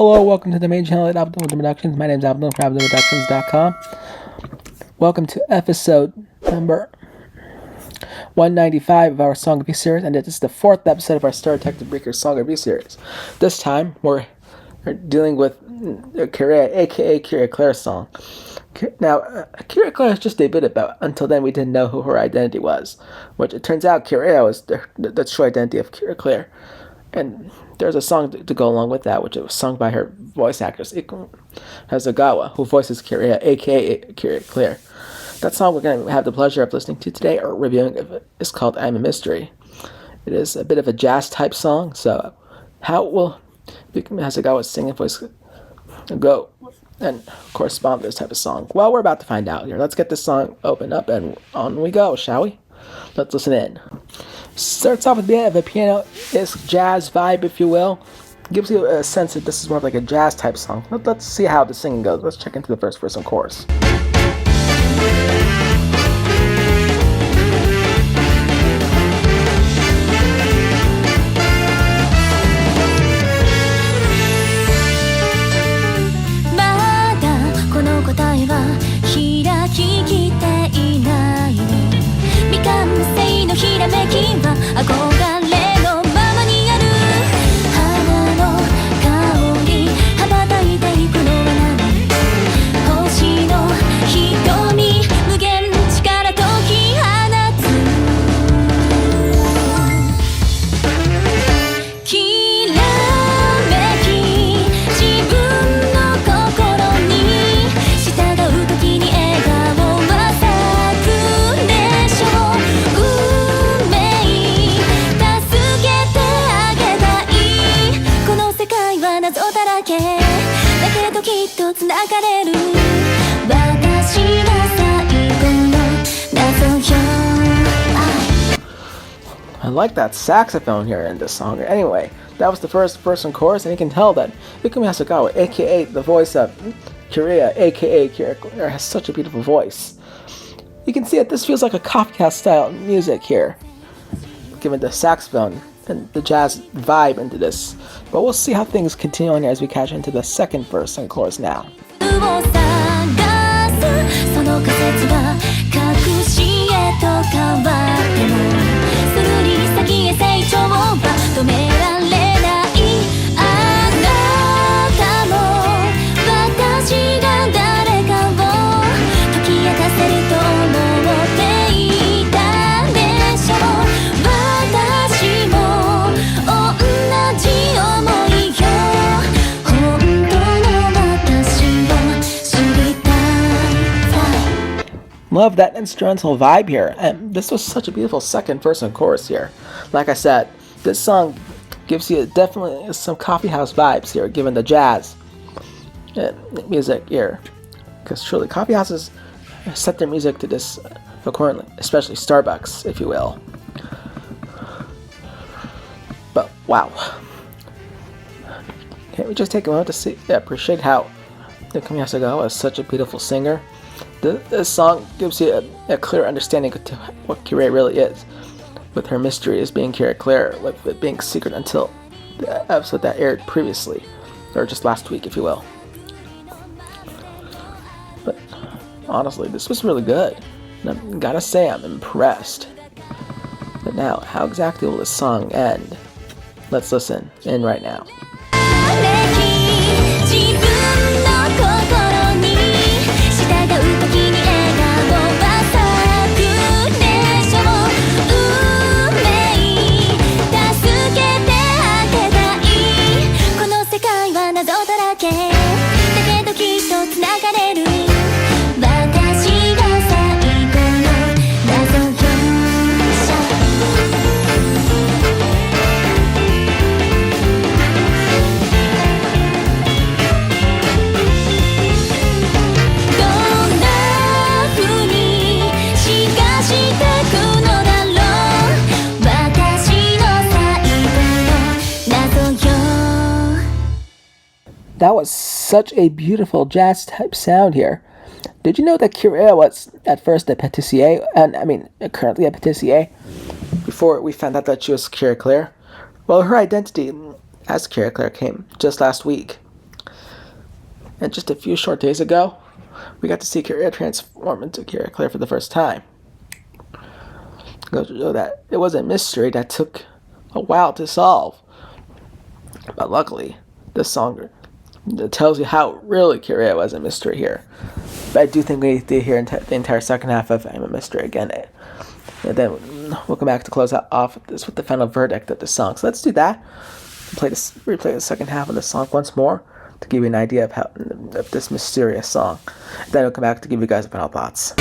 Hello, welcome to the main channel at Abdul Productions. My name is Abdul from AbdulProductions.com. Welcome to episode number 195 of our Song Review series, and this is the fourth episode of our Star Detective Breaker Song Review series. This time, we're dealing with Kurea AKA Cure Eclair song. Now, Cure Eclair has just debuted about. Until then, we didn't know who her identity was, which it turns out Kurea was the true identity of Cure Eclair. And there's a song to go along with that, which was sung by her voice actress Ikumi Hasegawa, who voices Kurea AKA Cure Eclair. That song we're going to have the pleasure of listening to today, or reviewing it, is called I'm a Mystery. It is a bit of a jazz-type song, so how will Ikumi Hasegawa's singing voice go and correspond to this type of song? Well, we're about to find out here. Let's get this song opened up and on we go, shall we? Let's listen in. Starts off with a bit of a piano-esque jazz vibe, if you will. Gives you a sense that this is more of like a jazz-type song. Let's see how the singing goes. Let's check into the first verse and chorus. I like that saxophone here in this song. Anyway, that was the first verse and chorus, and you can tell that Ikumi Hasegawa, aka the voice of Kurea AKA Cure Eclair, has such a beautiful voice. You can see that this feels like a coffee house style music here, given the saxophone and the jazz vibe into this. But we'll see how things continue on here as we catch into the second verse and chorus now. Love that instrumental vibe here, and this was such a beautiful second verse and chorus here. Like I said, this song gives you definitely some coffee house vibes here, given the jazz music here. Because truly, coffee houses set their music to this accordingly, especially Starbucks, if you will. But wow, can't we just take a moment to appreciate how Ikumi Hasegawa is such a beautiful singer? This song gives you a clear understanding of what Kurea really is, with her mystery as being Cure Eclair, with it being secret until the episode that aired previously, or just last week, if you will. But honestly, this was really good, and I gotta say I'm impressed. But now, how exactly will this song end? Let's listen in right now. That was such a beautiful jazz type sound here. Did you know that Kurea was at first a patissier, and currently a patissier, before we found out that she was Cure Eclair? Well, her identity as Cure Eclair came just last week. And just a few short days ago, we got to see Kurea transform into Cure Eclair for the first time. Goes to show that it was a mystery that took a while to solve. But luckily, this song tells you how really Kurea was a mystery here. But I do think we need to hear the entire second half of I'm a Mystery again. And then we'll come back to close off this with the final verdict of the song. So let's do that. Replay the second half of the song once more to give you an idea of this mysterious song. Then we'll come back to give you guys the final thoughts.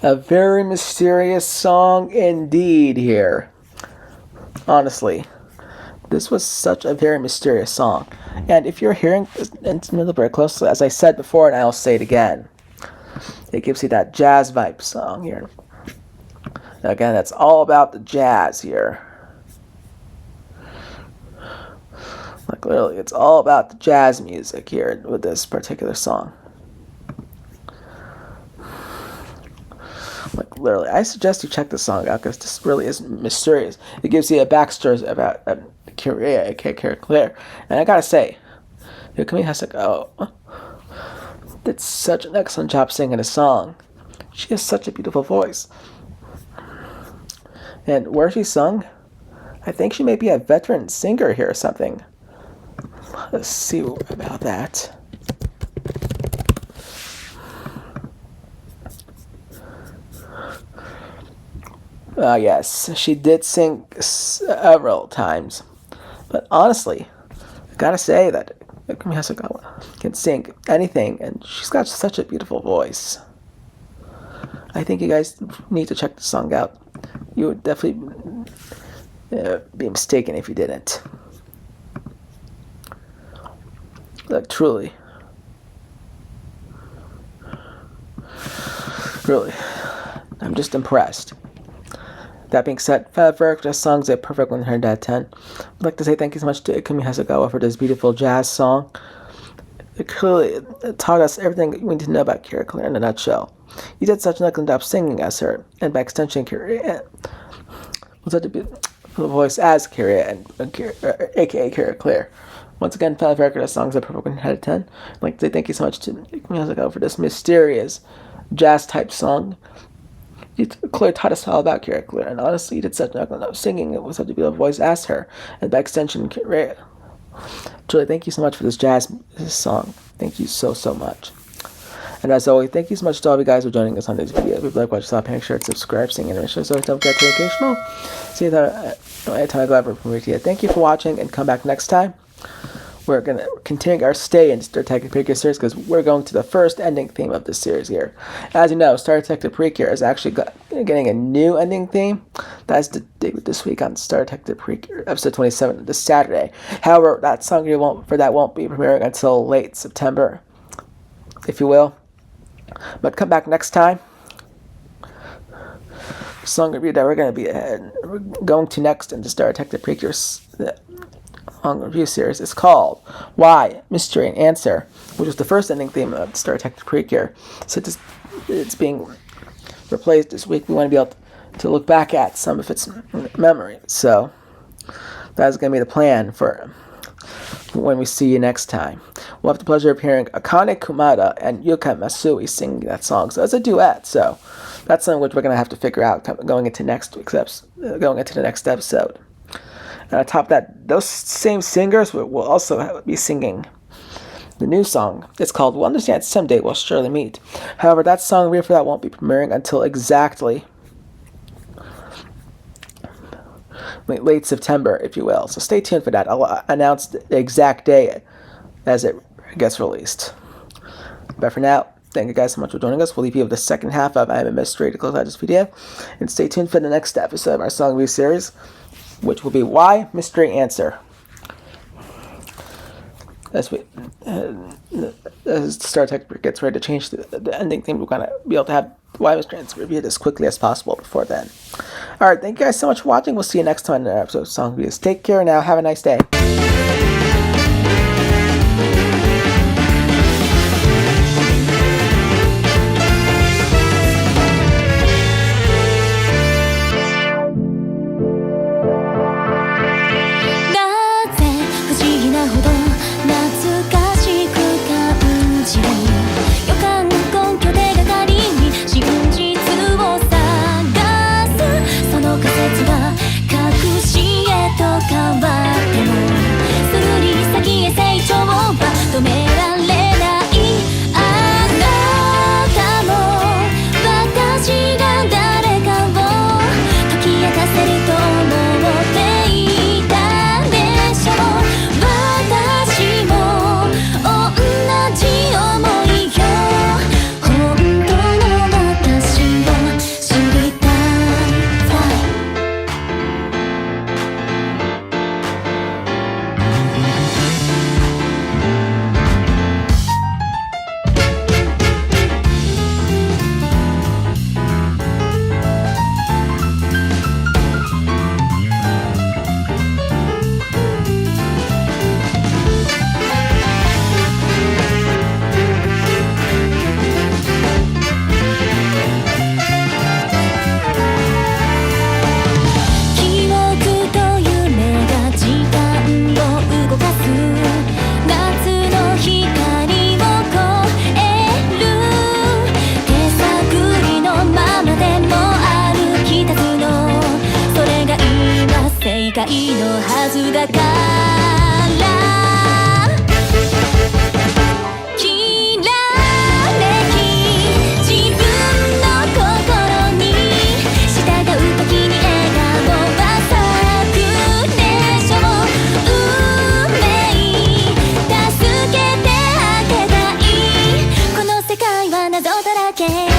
'A very mysterious song indeed here. Honestly, this was such a very mysterious song. And if you're hearing this instrumental very closely, as I said before and I'll say it again, it gives you that jazz vibe song here. Again, that's all about the jazz here. Like literally, it's all about the jazz music here with this particular song. Like literally, I suggest you check this song out because this really is mysterious. It gives you a backstory about Kurea AKA Cure Eclair, and I gotta say, Ikumi Hasegawa did such an excellent job singing a song. She has such a beautiful voice, and where she sung, I think she may be a veteran singer here or something. Let's see about that. Yes, she did sing several times. But honestly, I gotta say that Ikumi Hasegawa can sing anything, and she's got such a beautiful voice. I think you guys need to check the song out. You would definitely be mistaken if you didn't. Like, truly. Really. I'm just impressed. That being said, this song's a perfect 100 out of 10. I'd like to say thank you so much to Ikumi Hasegawa for this beautiful jazz song. It clearly taught us everything we need to know about Cure Eclair in a nutshell. You did such an excellent job singing as her, and by extension, Kurea was such a voice as Kurea and AKA Cure Eclair. Once again, final record of songs that perfect 1 out of 10. I'd like to say thank you so much to Ikumi Hasegawa for this mysterious jazz type song. Claire taught us all about Kurea Eclair, and honestly, he did such an excellent singing. It was such a beautiful voice as her, and by extension, Kurea. Julie, thank you so much for this song. Thank you so much. And as always, thank you so much to all of you guys for joining us on this video. If you like what you saw, make sure to subscribe, sing, and show so don't forget to notification. See you there anytime I go over from here. Thank you for watching, and come back next time. We're going to continue our stay in Star Detective Precure series because we're going to the first ending theme of this series here. As you know, Star Detective Precure is actually getting a new ending theme. That's the debut this week on Star Detective Precure, episode 27, this Saturday. However, that song won't be premiering until late September, if you will. But come back next time. The song review that we're going to next in the Star Detective Precure song review series is called Why? Mystery and Answer, which is the first ending theme of Star Detective Precure. So it's being replaced this week. We want to be able to look back at some of its memories. So that's going to be the plan for when we see you next time. We'll have the pleasure of hearing Akane Kumada and Yuka Masui sing that song. So it's a duet. So that's something which we're going to have to figure out going into the next episode. And on top of that, those same singers will also be singing the new song. It's called We'll Understand Someday We'll Surely Meet. However, that song review for that won't be premiering until exactly late September, if you will. So stay tuned for that. I'll announce the exact day as it gets released. But for now, thank you guys so much for joining us. We'll leave you with the second half of I Am a Mystery to close out this video. And stay tuned for the next episode of our song review series, which will be Why? Mystery Answer. As Star Trek gets ready to change the ending theme, we're going to be able to have Why? Mystery Answer reviewed as quickly as possible before then. Alright, thank you guys so much for watching. We'll see you next time in another episode of Song Reviews. Take care now. Have a nice day.謎だらけ